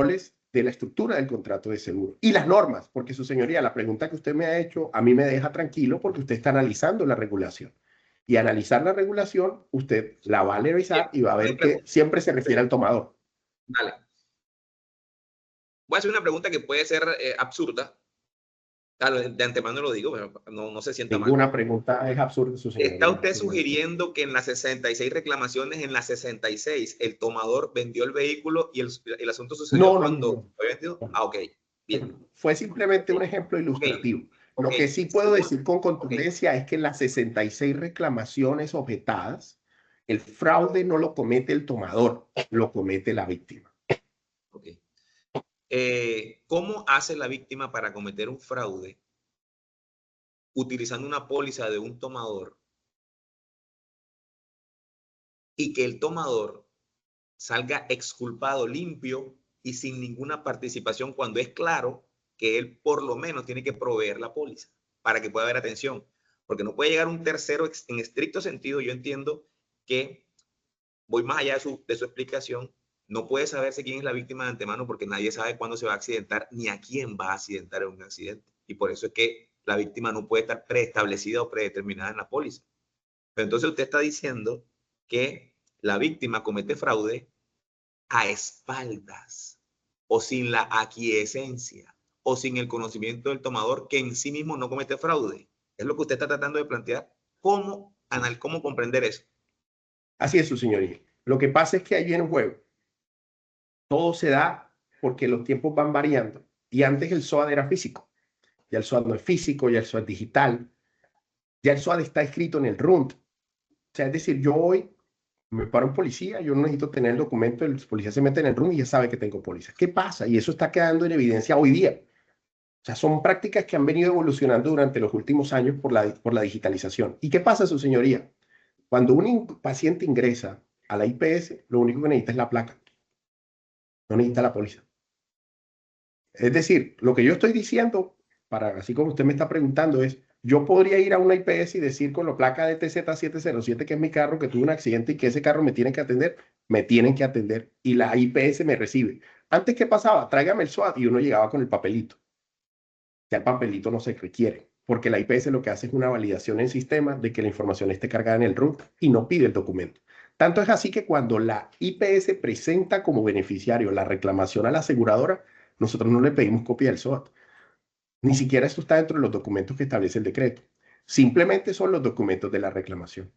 de la estructura del contrato de seguro y las normas, porque su señoría, la pregunta que usted me ha hecho a mí me deja tranquilo porque usted está analizando la regulación. Y analizar la regulación, usted la va a revisar y va a ver que siempre se refiere al tomador. Vale. Voy a hacer una pregunta que puede ser absurda. Claro, de antemano lo digo, pero no se sienta mal. Ninguna pregunta es absurda, su señoría. ¿Está usted sugiriendo que en las 66 reclamaciones, en las 66, el tomador vendió el vehículo y el asunto sucedió cuando fue vendido? Ah, ok. Bien. Fue simplemente un ejemplo ilustrativo. Lo que sí puedo decir con contundencia es que en las 66 reclamaciones objetadas, el fraude no lo comete el tomador, lo comete la víctima. Okay. ¿Cómo hace la víctima para cometer un fraude utilizando una póliza de un tomador y que el tomador salga exculpado, limpio y sin ninguna participación cuando es claro que él por lo menos tiene que proveer la póliza para que pueda haber atención? Porque no puede llegar un tercero en estricto sentido. Yo entiendo que voy más allá de su explicación. No puede saberse quién es la víctima de antemano porque nadie sabe cuándo se va a accidentar ni a quién va a accidentar en un accidente. Y por eso es que la víctima no puede estar preestablecida o predeterminada en la póliza. Pero entonces usted está diciendo que la víctima comete fraude a espaldas o sin la aquiescencia o sin el conocimiento del tomador, que en sí mismo no comete fraude. Es lo que usted está tratando de plantear. ¿Cómo comprender eso? Así es, su señoría. Lo que pasa es que ahí viene un juego. Todo se da porque los tiempos van variando. Y antes el SOAT era físico. Ya el SOAT no es físico, ya el SOAT es digital. Ya el SOAT está escrito en el RUNT. O sea, es decir, yo hoy me para un policía, yo no necesito tener el documento, el policía se mete en el RUNT y ya sabe que tengo póliza. ¿Qué pasa? Y eso está quedando en evidencia hoy día. O sea, son prácticas que han venido evolucionando durante los últimos años por la digitalización. ¿Y qué pasa, su señoría? Cuando un paciente ingresa a la IPS, lo único que necesita es la placa. No necesita la póliza. Es decir, lo que yo estoy diciendo, así como usted me está preguntando, es, yo podría ir a una IPS y decir con la placa de TZ707, que es mi carro, que tuve un accidente y que ese carro me tienen que atender, y la IPS me recibe. Antes, ¿qué pasaba? Tráigame el SWAT y uno llegaba con el papelito. Ya el papelito no se requiere, porque la IPS lo que hace es una validación en sistema de que la información esté cargada en el RUT y no pide el documento. Tanto es así que cuando la IPS presenta como beneficiario la reclamación a la aseguradora, nosotros no le pedimos copia del SOAT. Ni siquiera esto está dentro de los documentos que establece el decreto. Simplemente son los documentos de la reclamación.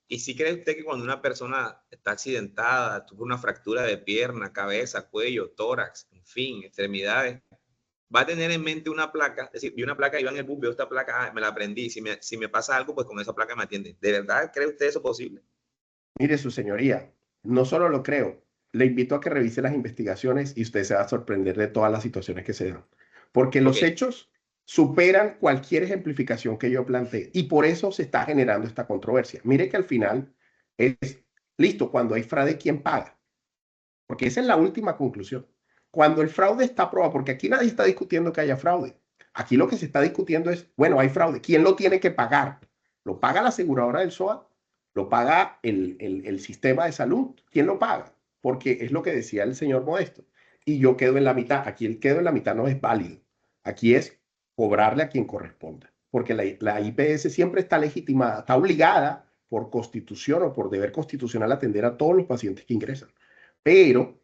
¿Y si cree usted que cuando una persona está accidentada, tuvo una fractura de pierna, cabeza, cuello, tórax, en fin, extremidades, va a tener en mente una placa? Es decir, vi una placa, iba en el bus, veo esta placa, me la aprendí, si me pasa algo, pues con esa placa me atienden. ¿De verdad cree usted eso posible? Mire, su señoría, no solo lo creo, le invito a que revise las investigaciones y usted se va a sorprender de todas las situaciones que se dan. Porque los hechos superan cualquier ejemplificación que yo plantee y por eso se está generando esta controversia. Mire que al final es listo, cuando hay fraude, ¿quién paga? Porque esa es la última conclusión. Cuando el fraude está probado, porque aquí nadie está discutiendo que haya fraude. Aquí lo que se está discutiendo es, bueno, hay fraude, ¿quién lo tiene que pagar? ¿Lo paga la aseguradora del SOAT? ¿Lo paga el sistema de salud? ¿Quién lo paga? Porque es lo que decía el señor Modesto. Y yo quedo en la mitad. Aquí el quedo en la mitad no es válido. Aquí es cobrarle a quien corresponda. Porque la IPS siempre está legitimada, está obligada por constitución o por deber constitucional a atender a todos los pacientes que ingresan. Pero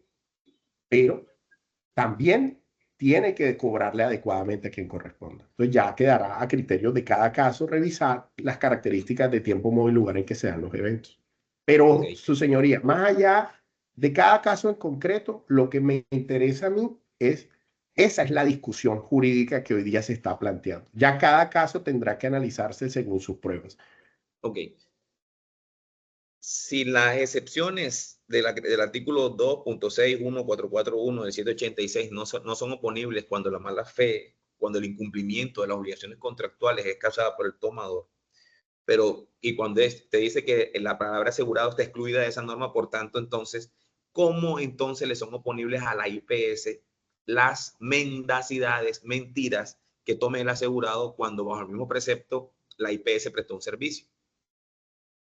también tiene que cobrarle adecuadamente a quien corresponda. Entonces ya quedará a criterio de cada caso revisar las características de tiempo, modo y lugar en que se dan los eventos. Pero, su señoría, más allá de cada caso en concreto, lo que me interesa a mí es, esa es la discusión jurídica que hoy día se está planteando. Ya cada caso tendrá que analizarse según sus pruebas. Ok. Si las excepciones del artículo 2.61441 del 786 no son oponibles cuando la mala fe, cuando el incumplimiento de las obligaciones contractuales es causada por el tomador, y cuando te dice que la palabra asegurado está excluida de esa norma, por tanto, entonces, ¿cómo entonces le son oponibles a la IPS las mendacidades, mentiras que tome el asegurado cuando bajo el mismo precepto la IPS prestó un servicio?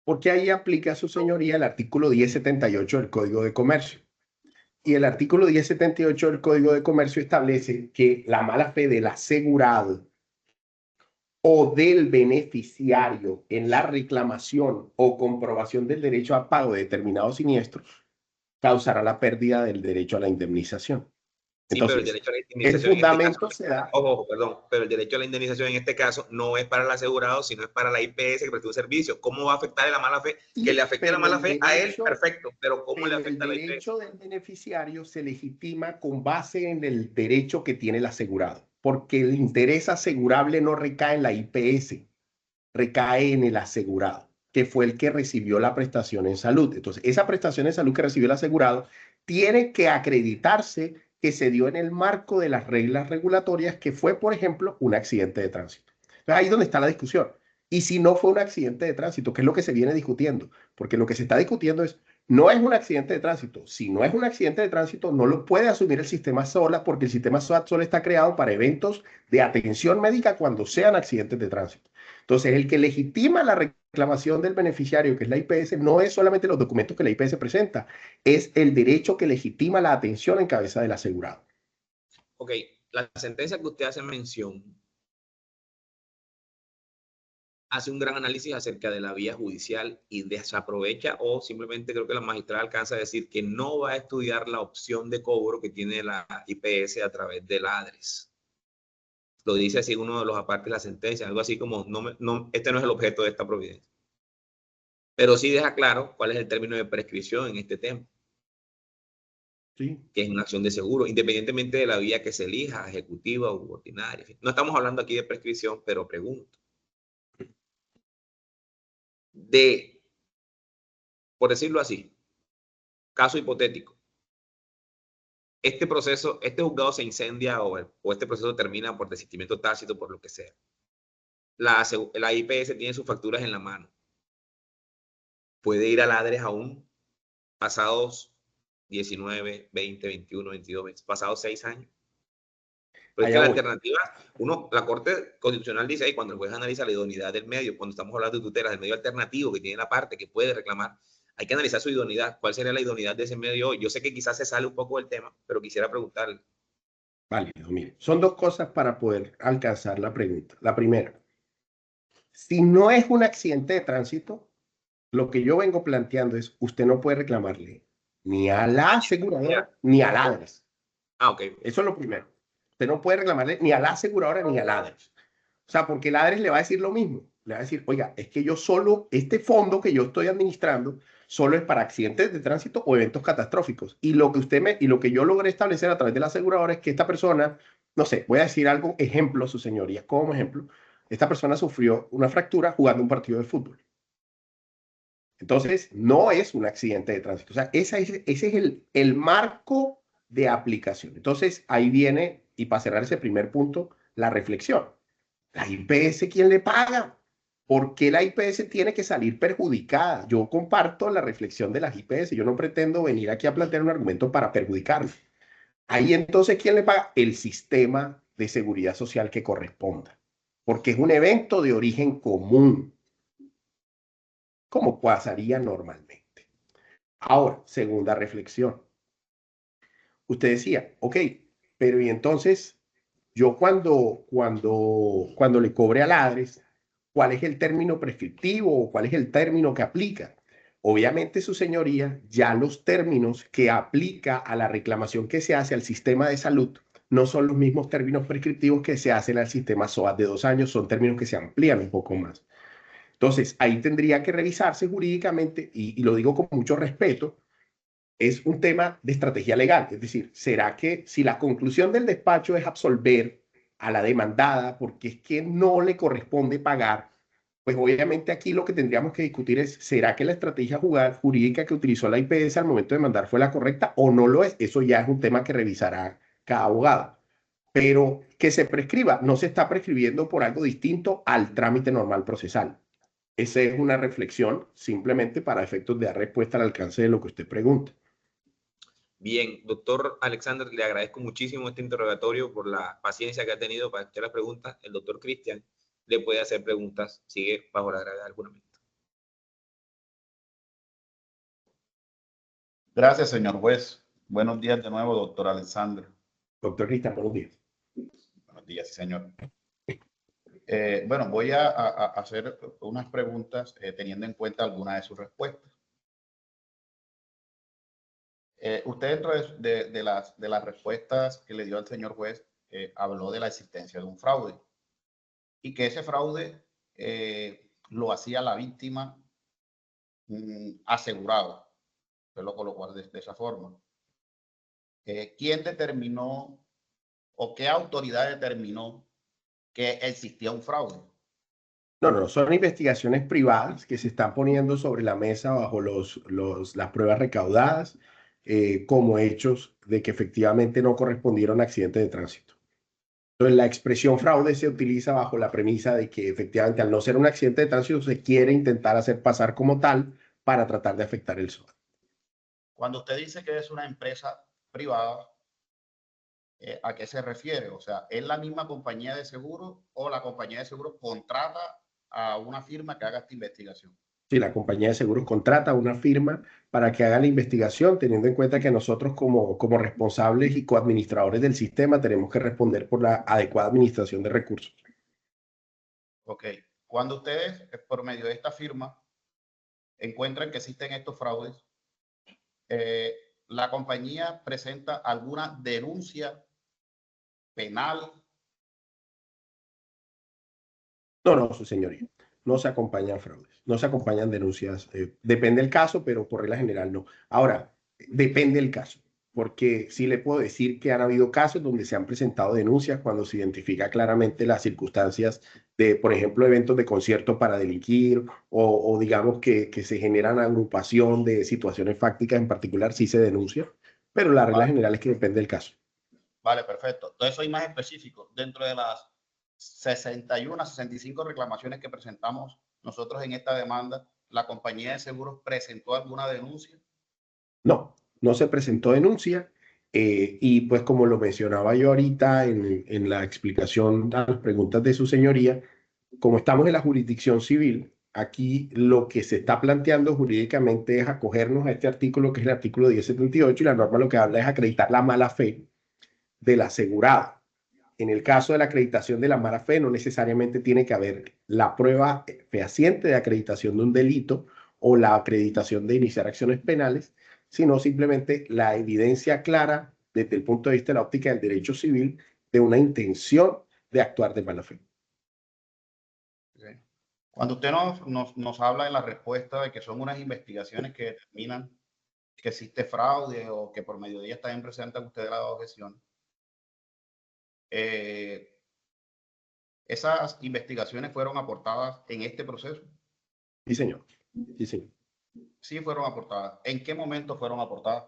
Porque ahí aplica, su señoría, el artículo 1078 del Código de Comercio, Y el artículo 1078 del Código de Comercio establece que la mala fe del asegurado o del beneficiario en la reclamación o comprobación del derecho a pago de determinados siniestros causará la pérdida del derecho a la indemnización. Sí, pero el Entonces, derecho a la el indemnización en este caso, fundamento se da. ojo, perdón, pero el derecho a la indemnización en este caso no es para el asegurado, sino es para la IPS que prestó un servicio. ¿Cómo va a afectar la mala fe? Que le Sí, afecte la mala fe a él, perfecto, pero ¿cómo le pero el afecta a la IPS? derecho del beneficiario se legitima con base en el derecho que tiene el asegurado, porque el interés asegurable no recae en la IPS, recae en el asegurado, que fue el que recibió la prestación en salud. Entonces, esa prestación en salud que recibió el asegurado tiene que acreditarse que se dio en el marco de las reglas regulatorias, que fue, por ejemplo, un accidente de tránsito. Entonces, ahí es donde está la discusión. Y si no fue un accidente de tránsito, ¿qué es lo que se viene discutiendo? Porque lo que se está discutiendo es, no es un accidente de tránsito. Si no es un accidente de tránsito, no lo puede asumir el sistema SOLA, porque el sistema SOAT solo está creado para eventos de atención médica cuando sean accidentes de tránsito. Entonces, el que legitima la reclamación del beneficiario, que es la IPS, no es solamente los documentos que la IPS presenta, es el derecho que legitima la atención en cabeza del asegurado. Ok, la sentencia que usted hace mención hace un gran análisis acerca de la vía judicial y desaprovecha o simplemente creo que la magistrada alcanza a decir que no va a estudiar la opción de cobro que tiene la IPS a través de la ADRES. Lo dice así en uno de los apartes de la sentencia, algo así como, este no es el objeto de esta providencia. Pero sí deja claro cuál es el término de prescripción en este tema, ¿Sí? que es una acción de seguro, independientemente de la vía que se elija, ejecutiva u ordinaria. No estamos hablando aquí de prescripción, pero pregunto. Por decirlo así, caso hipotético, este juzgado se incendia o este proceso termina por desistimiento tácito, por lo que sea. La IPS tiene sus facturas en la mano. Puede ir al ADRES aún pasados 19, 20, 21, 22, 20, pasados 6 años. Pero es que la alternativa, la Corte Constitucional dice ahí, cuando el juez analiza la idoneidad del medio, cuando estamos hablando de tutelas, del medio alternativo que tiene la parte que puede reclamar, hay que analizar su idoneidad. ¿Cuál sería la idoneidad de ese medio hoy? Yo sé que quizás se sale un poco del tema, pero quisiera preguntarle. Válido, mire. Son dos cosas para poder alcanzar la pregunta. La primera, si no es un accidente de tránsito, lo que yo vengo planteando es, usted no puede reclamarle ni a la aseguradora ni al ADRES. Ok. Eso es lo primero. Usted no puede reclamarle ni a la aseguradora ni al ADRES. O sea, porque el ADRES le va a decir lo mismo. Le va a decir, oiga, es que yo solo, este fondo que yo estoy administrando, solo es para accidentes de tránsito o eventos catastróficos. Y lo que y lo que yo logré establecer a través de la aseguradora es que esta persona, no sé, voy a decir algo, ejemplo, su señoría, como ejemplo, esta persona sufrió una fractura jugando un partido de fútbol. Entonces, no es un accidente de tránsito. O sea, ese es el marco de aplicación. Entonces, ahí viene, y para cerrar ese primer punto, la reflexión. ¿La IPS quién le paga? ¿Por qué la IPS tiene que salir perjudicada? Yo comparto la reflexión de las IPS. Yo no pretendo venir aquí a plantear un argumento para perjudicarme. Ahí entonces, ¿quién le paga? El sistema de seguridad social que corresponda. Porque es un evento de origen común, como pasaría normalmente. Ahora, segunda reflexión. Usted decía, ok, pero y entonces yo cuando le cobre al ADRES, ¿cuál es el término prescriptivo o cuál es el término que aplica? Obviamente, su señoría, ya los términos que aplica a la reclamación que se hace al sistema de salud no son los mismos términos prescriptivos que se hacen al sistema SOAT de 2 años, son términos que se amplían un poco más. Entonces, ahí tendría que revisarse jurídicamente, y lo digo con mucho respeto, es un tema de estrategia legal. Es decir, ¿será que si la conclusión del despacho es absolver a la demandada porque es que no le corresponde pagar? Pues obviamente aquí lo que tendríamos que discutir es, ¿será que la estrategia jurídica que utilizó la IPS al momento de demandar fue la correcta o no lo es? Eso ya es un tema que revisará cada abogado. Pero que se prescriba, no se está prescribiendo por algo distinto al trámite normal procesal. Esa es una reflexión simplemente para efectos de dar respuesta al alcance de lo que usted pregunta. Bien, doctor Alexander, le agradezco muchísimo este interrogatorio por la paciencia que ha tenido para escuchar las preguntas. El doctor Cristian le puede hacer preguntas, sigue bajo la gravedad del juramento. Gracias, señor juez. Buenos días de nuevo, doctor Alexander. Doctor Cristian, buenos días. Buenos días, sí, señor. Bueno, voy a hacer unas preguntas teniendo en cuenta algunas de sus respuestas. Usted dentro de las respuestas que le dio al señor juez, habló de la existencia de un fraude y que ese fraude lo hacía la víctima asegurado. Usted lo colocó de esa forma. ¿Quién determinó o qué autoridad determinó que existía un fraude? No, son investigaciones privadas que se están poniendo sobre la mesa bajo las pruebas recaudadas como hechos de que efectivamente no correspondieron a accidentes de tránsito. Entonces, la expresión fraude se utiliza bajo la premisa de que efectivamente al no ser un accidente de tránsito se quiere intentar hacer pasar como tal para tratar de afectar el SOA. Cuando usted dice que es una empresa privada, ¿a qué se refiere? O sea, ¿es la misma compañía de seguros o la compañía de seguros contrata a una firma que haga esta investigación? Sí, la compañía de seguros contrata a una firma para que haga la investigación, teniendo en cuenta que nosotros como responsables y coadministradores del sistema tenemos que responder por la adecuada administración de recursos. Ok. Cuando ustedes, por medio de esta firma, encuentran que existen estos fraudes, ¿la compañía presenta alguna denuncia penal? No, su señoría. No se acompañan fraudes, no se acompañan denuncias. Depende del caso, pero por regla general no. Ahora, depende del caso, porque sí le puedo decir que han habido casos donde se han presentado denuncias cuando se identifica claramente las circunstancias de, por ejemplo, eventos de concierto para delinquir o digamos que se generan agrupación de situaciones fácticas en particular, sí se denuncia, pero la regla general es que depende del caso. Vale, perfecto. Entonces soy más específico. Dentro de las 61, 65 reclamaciones que presentamos nosotros en esta demanda, ¿la compañía de seguros presentó alguna denuncia? No se presentó denuncia y pues como lo mencionaba yo ahorita en la explicación a las preguntas de su señoría, como estamos en la jurisdicción civil, aquí lo que se está planteando jurídicamente es acogernos a este artículo que es el artículo 1078 y la norma lo que habla es acreditar la mala fe del asegurado. En el caso de la acreditación de la mala fe, no necesariamente tiene que haber la prueba fehaciente de acreditación de un delito o la acreditación de iniciar acciones penales, sino simplemente la evidencia clara desde el punto de vista de la óptica del derecho civil de una intención de actuar de mala fe. Okay. Cuando usted nos habla en la respuesta de que son unas investigaciones que determinan que existe fraude o que por medio de ellas también presentan ustedes la objeción, ¿esas investigaciones fueron aportadas en este proceso? Sí, señor. Sí, señor. Sí fueron aportadas. ¿En qué momento fueron aportadas?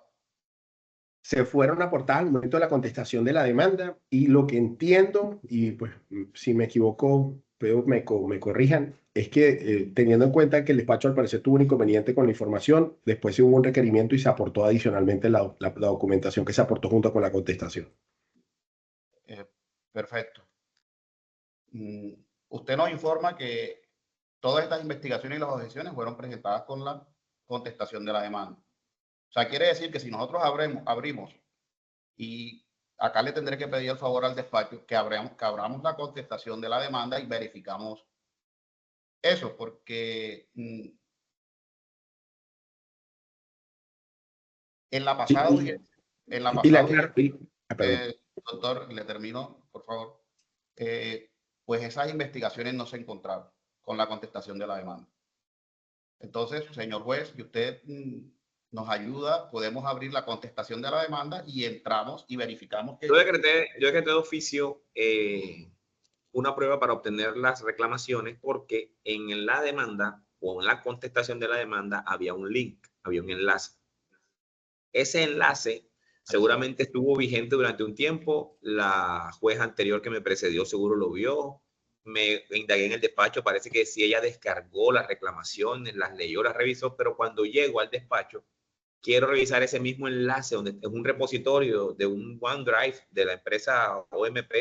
Se fueron aportadas al momento de la contestación de la demanda y lo que entiendo, y pues si me equivoco, pero me corrijan, es que teniendo en cuenta que el despacho al parecer tuvo un inconveniente con la información, después hubo un requerimiento y se aportó adicionalmente la documentación que se aportó junto con la contestación. Perfecto. Usted nos informa que todas estas investigaciones y las objeciones fueron presentadas con la contestación de la demanda. O sea, quiere decir que si nosotros abrimos y acá le tendré que pedir el favor al despacho que abramos la contestación de la demanda y verificamos eso, porque en la pasada doctor, le termino, por favor. Pues esas investigaciones no se encontraron con la contestación de la demanda. Entonces, señor juez, si usted nos ayuda, podemos abrir la contestación de la demanda y entramos y verificamos que... Yo decreté de oficio una prueba para obtener las reclamaciones porque en la demanda o en la contestación de la demanda había un link, había un enlace. Ese enlace seguramente estuvo vigente durante un tiempo. La jueza anterior que me precedió seguro lo vio. Me indagué en el despacho, parece que sí, ella descargó las reclamaciones, las leyó, las revisó, pero cuando llego al despacho, quiero revisar ese mismo enlace, donde es un repositorio de un OneDrive de la empresa OMP,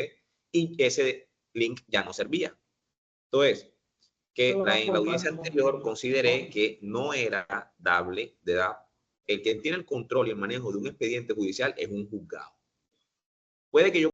y ese link ya no servía. Entonces, que en la audiencia anterior consideré que no era dable de dar el que tiene el control y el manejo de un expediente judicial es un juzgado. Puede que yo